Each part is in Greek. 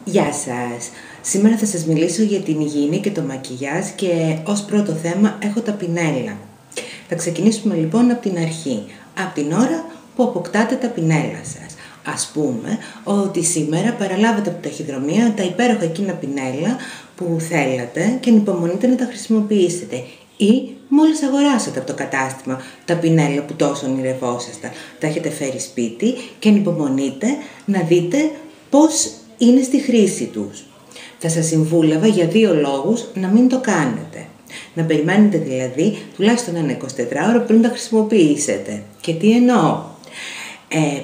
Γεια σας! Σήμερα θα σας μιλήσω για την υγιεινή και το μακιγιάζ και ως πρώτο θέμα έχω τα πινέλα. Θα ξεκινήσουμε λοιπόν από την αρχή, από την ώρα που αποκτάτε τα πινέλα σας. Ας πούμε ότι σήμερα παραλάβετε από το ταχυδρομείο τα υπέροχα εκείνα πινέλα που θέλατε και ανυπομονείτε να τα χρησιμοποιήσετε. Ή μόλις αγοράσατε από το κατάστημα τα πινέλα που τόσο ονειρευόσασταν. Τα έχετε φέρει σπίτι και ανυπομονείτε να δείτε πώς είναι στη χρήση τους. Θα σας συμβούλευα για 2 λόγους να μην το κάνετε. Να περιμένετε δηλαδή τουλάχιστον ένα 24ωρο πριν τα χρησιμοποιήσετε. Και τι εννοώ?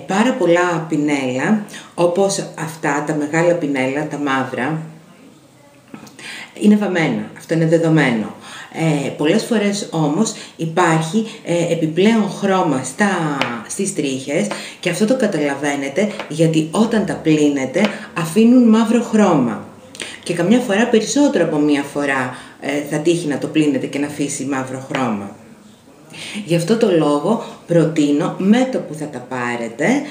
Πάρα πολλά πινέλα, όπως αυτά τα μεγάλα πινέλα, τα μαύρα, είναι βαμμένα. Αυτό είναι δεδομένο. Πολλές φορές όμως υπάρχει επιπλέον χρώμα στις τρίχες και αυτό το καταλαβαίνετε γιατί όταν τα πλύνετε αφήνουν μαύρο χρώμα και καμιά φορά περισσότερο από μία φορά θα τύχει να το πλύνετε και να αφήσει μαύρο χρώμα. Γι' αυτό το λόγο προτείνω με το που θα τα πάρετε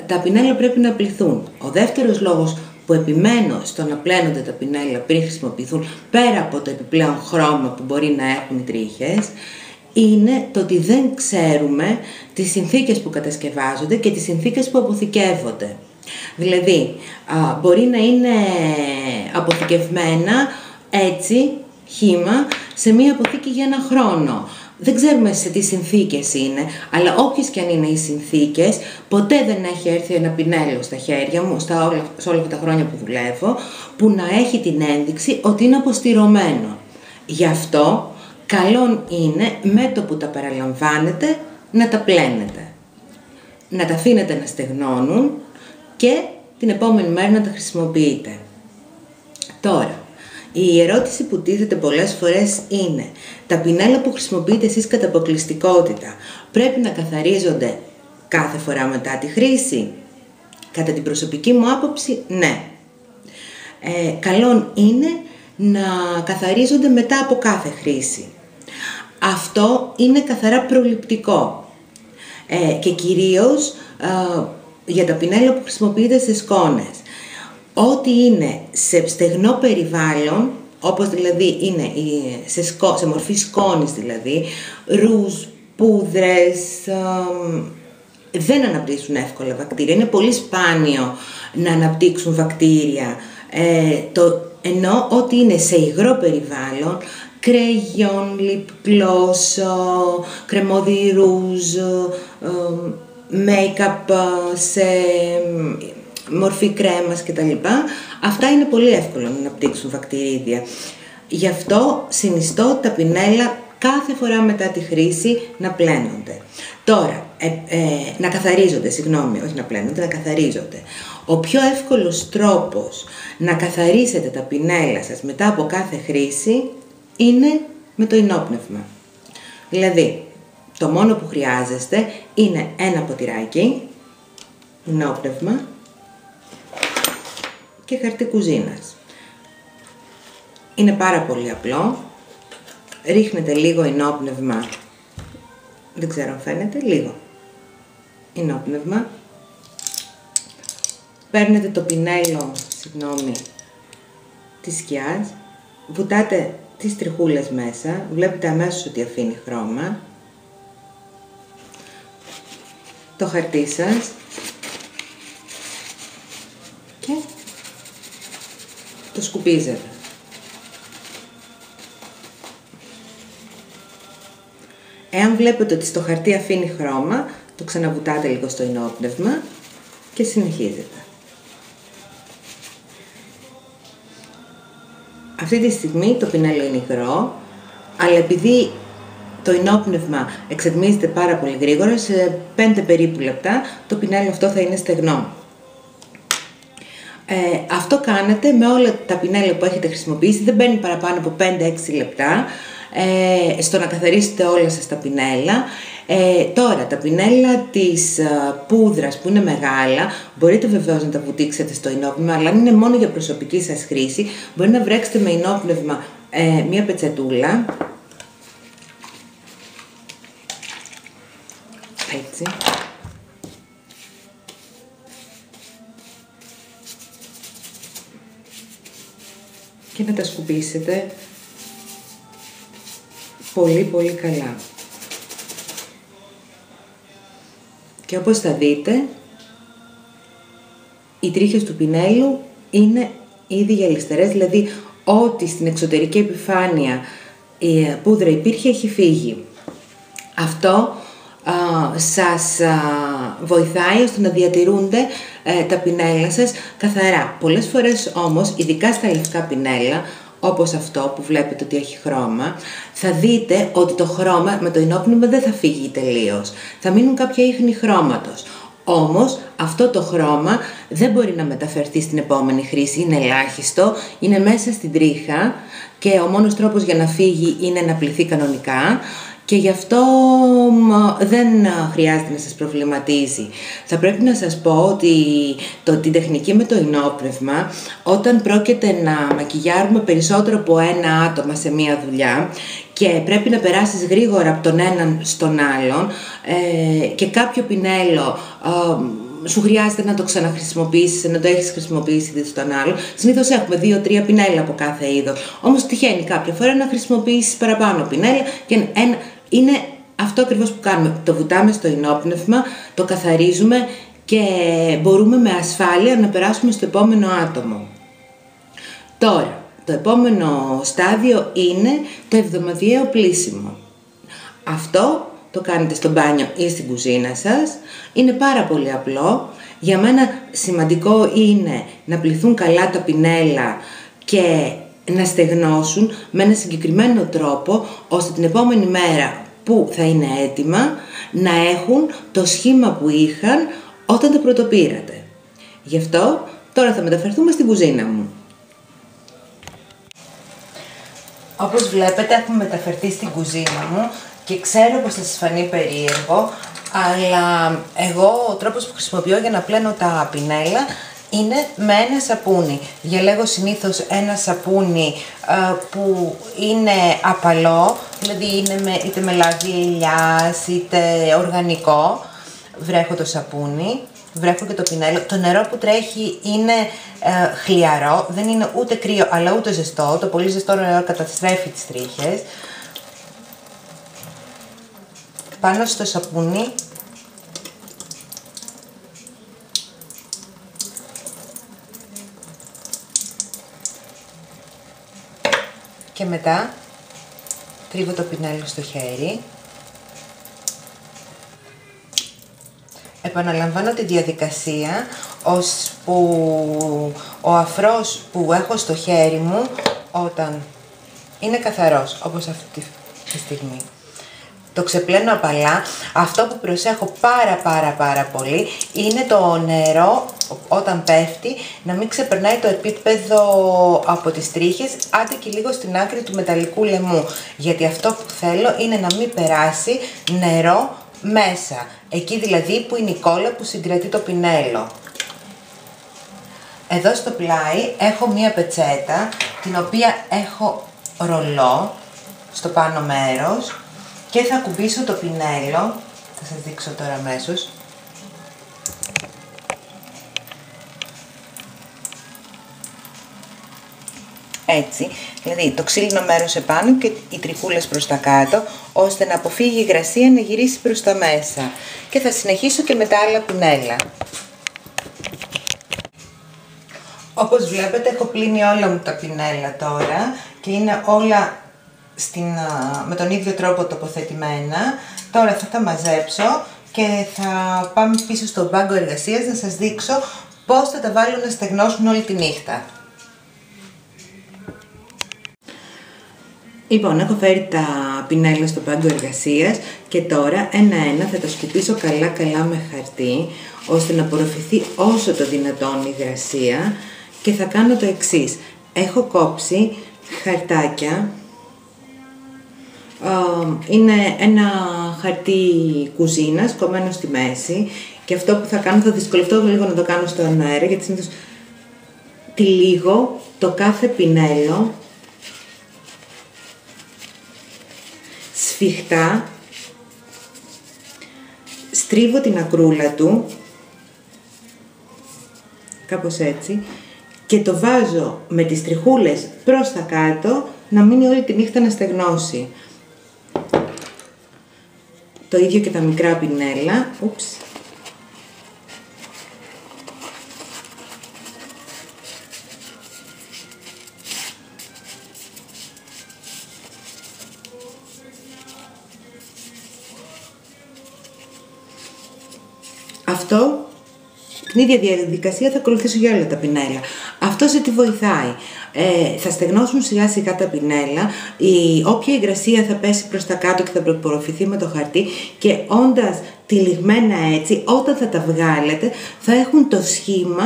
τα πινέλα πρέπει να πλυθούν. Ο δεύτερος λόγος που επιμένω στο να πλένονται τα πινέλα πριν χρησιμοποιηθούν, πέρα από το επιπλέον χρώμα που μπορεί να έχουν οι τρίχες, είναι το ότι δεν ξέρουμε τις συνθήκες που κατασκευάζονται και τις συνθήκες που αποθηκεύονται. Δηλαδή, μπορεί να είναι αποθηκευμένα έτσι, χύμα, σε μία αποθήκη για 1 χρόνο. Δεν ξέρουμε σε τι συνθήκες είναι, αλλά όποιες και αν είναι οι συνθήκες, ποτέ δεν έχει έρθει ένα πινέλο στα χέρια μου, σε όλα αυτά τα χρόνια που δουλεύω, που να έχει την ένδειξη ότι είναι αποστηρωμένο. Γι' αυτό, καλό είναι με το που τα παραλαμβάνετε να τα πλένετε. Να τα αφήνετε να στεγνώνουν και την επόμενη μέρα να τα χρησιμοποιείτε. Τώρα, η ερώτηση που τίθεται πολλές φορές είναι τα πινέλα που χρησιμοποιείτε εσείς κατά αποκλειστικότητα πρέπει να καθαρίζονται κάθε φορά μετά τη χρήση? Κατά την προσωπική μου άποψη, ναι. Καλό είναι να καθαρίζονται μετά από κάθε χρήση. Αυτό είναι καθαρά προληπτικό και κυρίως για τα πινέλα που χρησιμοποιείτε σε σκόνες. Ό,τι είναι σε στεγνό περιβάλλον, όπως δηλαδή είναι σε μορφή σκόνης δηλαδή, ρούζ, πούδρες, δεν αναπτύσσουν εύκολα βακτήρια. Είναι πολύ σπάνιο να αναπτύξουν βακτήρια. Ενώ ό,τι είναι σε υγρό περιβάλλον, κρέγιον, lip gloss, κρεμόδι ρούζ, make-up σε μορφή κρέμας κτλ. Αυτά είναι πολύ εύκολο να αναπτύξουν βακτηρίδια. Γι' αυτό συνιστώ τα πινέλα κάθε φορά μετά τη χρήση να πλένονται. Τώρα, να καθαρίζονται, συγγνώμη, όχι να πλένονται, να καθαρίζονται. Ο πιο εύκολος τρόπος να καθαρίσετε τα πινέλα σας μετά από κάθε χρήση είναι με το ινόπνευμα. Δηλαδή, το μόνο που χρειάζεστε είναι ένα ποτηράκι, ινόπνευμα και χαρτί κουζίνας. Είναι πάρα πολύ απλό. Ρίχνετε λίγο ινόπνευμα, δεν ξέρω αν φαίνεται, λίγο ινόπνευμα. Παίρνετε το πινέλο, της σκιάς, βουτάτε τις τριχούλες μέσα, βλέπετε αμέσως ότι αφήνει χρώμα. Το χαρτί σας και το σκουπίζετε. Εάν βλέπετε ότι στο χαρτί αφήνει χρώμα, το ξαναβουτάτε λίγο στο ινόπνευμα και συνεχίζετε. Αυτή τη στιγμή το πινέλο είναι υγρό, αλλά επειδή το ινόπνευμα εξατμίζεται πάρα πολύ γρήγορα, σε 5 περίπου λεπτά το πινέλο αυτό θα είναι στεγνό. Αυτό κάνετε με όλα τα πινέλα που έχετε χρησιμοποιήσει, δεν παίρνει παραπάνω από 5-6 λεπτά στο να καθαρίσετε όλα σας τα πινέλα. Τώρα, τα πινέλα της πούδρας που είναι μεγάλα, μπορείτε βεβαίως να τα βουτήξετε στο ινόπνευμα, αλλά αν είναι μόνο για προσωπική σας χρήση, μπορεί να βρέξετε με ινόπνευμα μία πετσετούλα. Έτσι. και να τα σκουπίσετε πολύ πολύ καλά. Και όπως θα δείτε, οι τρίχες του πινέλου είναι ήδη γυαλιστερές, δηλαδή ό,τι στην εξωτερική επιφάνεια η πούδρα υπήρχε έχει φύγει. Αυτό σας βοηθάει ώστε να διατηρούνται τα πινέλα σας καθαρά. Πολλές φορές όμως, ειδικά στα λευκά πινέλα, όπως αυτό που βλέπετε ότι έχει χρώμα, θα δείτε ότι το χρώμα με το ενόπνευμα δεν θα φύγει τελείως. Θα μείνουν κάποια ίχνη χρώματος. Όμως αυτό το χρώμα δεν μπορεί να μεταφερθεί στην επόμενη χρήση, είναι ελάχιστο, είναι μέσα στην τρίχα και ο μόνος τρόπος για να φύγει είναι να πλυθεί κανονικά. Και γι' αυτό δεν χρειάζεται να σας προβληματίζει. Θα πρέπει να σας πω ότι την τεχνική με το ενόπνευμα, όταν πρόκειται να μακιγιάρουμε περισσότερο από ένα άτομα σε μία δουλειά και πρέπει να περάσεις γρήγορα από τον έναν στον άλλον και κάποιο πινέλο σου χρειάζεται να το ξαναχρησιμοποιήσεις, να το έχεις χρησιμοποιήσει δει στον άλλο. Συνήθως έχουμε 2-3 πινέλα από κάθε είδος. Όμως τυχαίνει κάποια φορά να χρησιμοποιήσεις παραπάνω πινέλα και είναι αυτό ακριβώς που κάνουμε. Το βουτάμε στο ενόπνευμα, το καθαρίζουμε και μπορούμε με ασφάλεια να περάσουμε στο επόμενο άτομο. Τώρα, το επόμενο στάδιο είναι το εβδομαδιαίο πλύσιμο. Αυτό το κάνετε στο μπάνιο ή στην κουζίνα σας. Είναι πάρα πολύ απλό. Για μένα σημαντικό είναι να πλυθούν καλά τα πινέλα και να στεγνώσουν με ένα συγκεκριμένο τρόπο, ώστε την επόμενη μέρα που θα είναι έτοιμα να έχουν το σχήμα που είχαν όταν τα πρωτοπήρατε. Γι' αυτό τώρα θα μεταφερθούμε στην κουζίνα μου. Όπως βλέπετε έχουμε μεταφερθεί στην κουζίνα μου και ξέρω πως θα σας φανεί περίεργο, αλλά εγώ ο τρόπος που χρησιμοποιώ για να πλένω τα πινέλα είναι με ένα σαπούνι. Διαλέγω συνήθως ένα σαπούνι που είναι απαλό, δηλαδή είναι είτε με λάδι ελιάς είτε οργανικό. Βρέχω το σαπούνι, βρέχω και το πινέλο. Το νερό που τρέχει είναι χλιαρό, δεν είναι ούτε κρύο αλλά ούτε ζεστό. Το πολύ ζεστό νερό καταστρέφει τις τρίχες. Πάνω στο σαπούνι και μετά τρίβω το πινέλο στο χέρι. Επαναλαμβάνω τη διαδικασία ώσπου ο αφρός που έχω στο χέρι μου όταν είναι καθαρός, όπως αυτή τη στιγμή. Το ξεπλένω απαλά. Αυτό που προσέχω πάρα πολύ είναι το νερό όταν πέφτει να μην ξεπερνάει το επίπεδο από τις τρίχες, άντε και λίγο στην άκρη του μεταλλικού λαιμού. Γιατί αυτό που θέλω είναι να μην περάσει νερό μέσα. Εκεί δηλαδή που είναι η κόλλα που συγκρατεί το πινέλο. Εδώ στο πλάι έχω μία πετσέτα, την οποία έχω ρολό στο πάνω μέρος και θα κουμπίσω το πινέλο, θα σας δείξω τώρα αμέσως. Έτσι, δηλαδή το ξύλινο μέρος επάνω και οι τριχούλες προς τα κάτω, ώστε να αποφύγει η υγρασία να γυρίσει προς τα μέσα. Και θα συνεχίσω και με τα άλλα πινέλα. Όπως βλέπετε έχω πλύνει όλα μου τα πινέλα τώρα και είναι όλα με τον ίδιο τρόπο τοποθετημένα. Τώρα θα τα μαζέψω και θα πάμε πίσω στο μπάγκο εργασίας να σας δείξω πώς θα τα βάλω να στεγνώσουν όλη τη νύχτα. Λοιπόν, έχω φέρει τα πινέλα στο μπάγκο εργασίας και τώρα ένα-ένα θα τα σκουπίσω καλά με χαρτί, ώστε να απορροφηθεί όσο το δυνατόν η υγρασία και θα κάνω το εξής. Έχω κόψει χαρτάκια, είναι ένα χαρτί κουζίνας κομμένο στη μέση και αυτό που θα κάνω, θα δυσκολευτώ λίγο να το κάνω στον αέρα γιατί συνήθως τυλίγω το κάθε πινέλο σφιχτά, στρίβω την ακρούλα του, κάπως έτσι, και το βάζω με τις τριχούλες προς τα κάτω, να μείνει όλη τη νύχτα να στεγνώσει. Το ίδιο και τα μικρά πινέλα. Αυτό, την ίδια διαδικασία θα ακολουθήσω για όλα τα πινέλα. Αυτό σε τι βοηθάει? Θα στεγνώσουν σιγά σιγά τα πινέλα, όποια υγρασία θα πέσει προς τα κάτω και θα προπορροφηθεί με το χαρτί, και όντας τυλιγμένα έτσι, όταν θα τα βγάλετε θα έχουν το σχήμα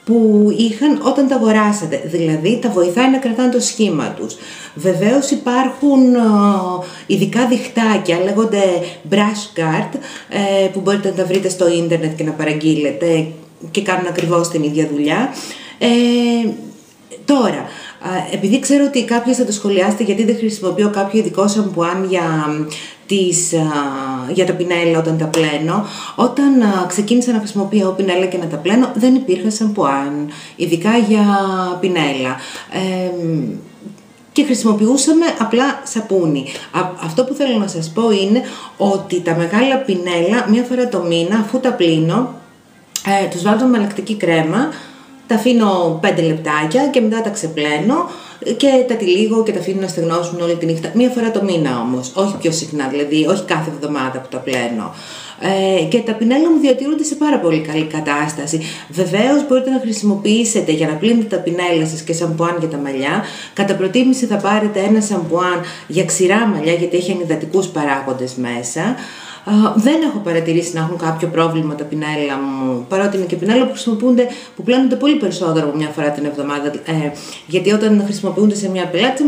που είχαν όταν τα αγοράσατε, δηλαδή τα βοηθάει να κρατάνε το σχήμα τους. Βεβαίως υπάρχουν ειδικά διχτάκια, λέγονται brush guard, που μπορείτε να τα βρείτε στο ίντερνετ και να παραγγείλετε και κάνουν ακριβώς την ίδια δουλειά. Τώρα, επειδή ξέρω ότι κάποιος θα το σχολιάσετε γιατί δεν χρησιμοποιώ κάποιο ειδικό σαμπουάν για τα πινέλα όταν τα πλένω, όταν ξεκίνησα να χρησιμοποιώ πινέλα και να τα πλένω, δεν υπήρχε σαμπουάν, ειδικά για πινέλα. Και χρησιμοποιούσαμε απλά σαπούνι. Αυτό που θέλω να σας πω είναι ότι τα μεγάλα πινέλα, μία φορά το μήνα, αφού τα πλύνω, τους βάζω με αλλακτική κρέμα, τα αφήνω 5 λεπτάκια και μετά τα ξεπλένω και τα τυλίγω και τα αφήνω να στεγνώσουν όλη τη νύχτα. Μία φορά το μήνα όμως, όχι πιο συχνά, δηλαδή όχι κάθε εβδομάδα που τα πλένω. Και τα πινέλα μου διατηρούνται σε πάρα πολύ καλή κατάσταση. Βεβαίως μπορείτε να χρησιμοποιήσετε για να πλύνετε τα πινέλα σας και σαμπουάν για τα μαλλιά. Κατά προτίμηση θα πάρετε ένα σαμπουάν για ξηρά μαλλιά, γιατί έχει ανυδατικούς παράγοντες μέσα. Δεν έχω παρατηρήσει να έχουν κάποιο πρόβλημα τα πινέλα μου, παρότι είναι και πινέλα που πλένονται πολύ περισσότερο από μια φορά την εβδομάδα. Γιατί όταν χρησιμοποιούνται σε μια πελάτηση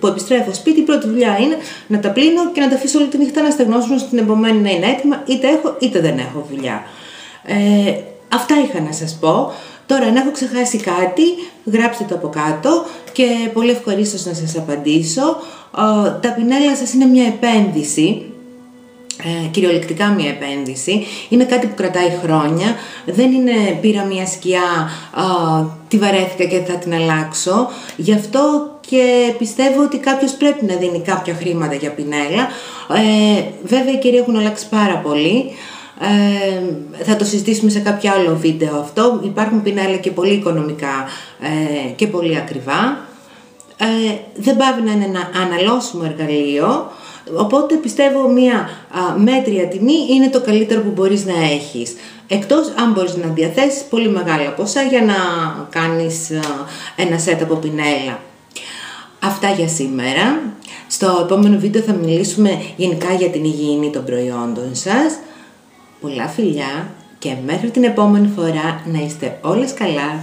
που επιστρέφω σπίτι, η πρώτη δουλειά είναι να τα πλύνω και να τα αφήσω όλη τη νύχτα να στεγνώσουν, στην επομένη να είναι έτοιμα, είτε έχω είτε δεν έχω δουλειά. Αυτά είχα να σας πω. Τώρα, αν έχω ξεχάσει κάτι, γράψτε το από κάτω και πολύ ευχαρίστως να σας απαντήσω. Τα πινέλα σας είναι μια επένδυση. Κυριολεκτικά μια επένδυση, είναι κάτι που κρατάει χρόνια, δεν είναι πήρα μια σκιά, τη βαρέθηκα και θα την αλλάξω, γι' αυτό και πιστεύω ότι κάποιος πρέπει να δίνει κάποια χρήματα για πινέλα. Βέβαια οι καιροί έχουν αλλάξει πάρα πολύ, θα το συζητήσουμε σε κάποιο άλλο βίντεο αυτό. Υπάρχουν πινέλα και πολύ οικονομικά και πολύ ακριβά. Δεν πάβει να είναι ένα αναλώσιμο εργαλείο. Οπότε πιστεύω μια μέτρια τιμή είναι το καλύτερο που μπορείς να έχεις. Εκτός αν μπορείς να διαθέσεις πολύ μεγάλα ποσά για να κάνεις ένα set από πινέλα. Αυτά για σήμερα. Στο επόμενο βίντεο θα μιλήσουμε γενικά για την υγιεινή των προϊόντων σας. Πολλά φιλιά και μέχρι την επόμενη φορά να είστε όλες καλά.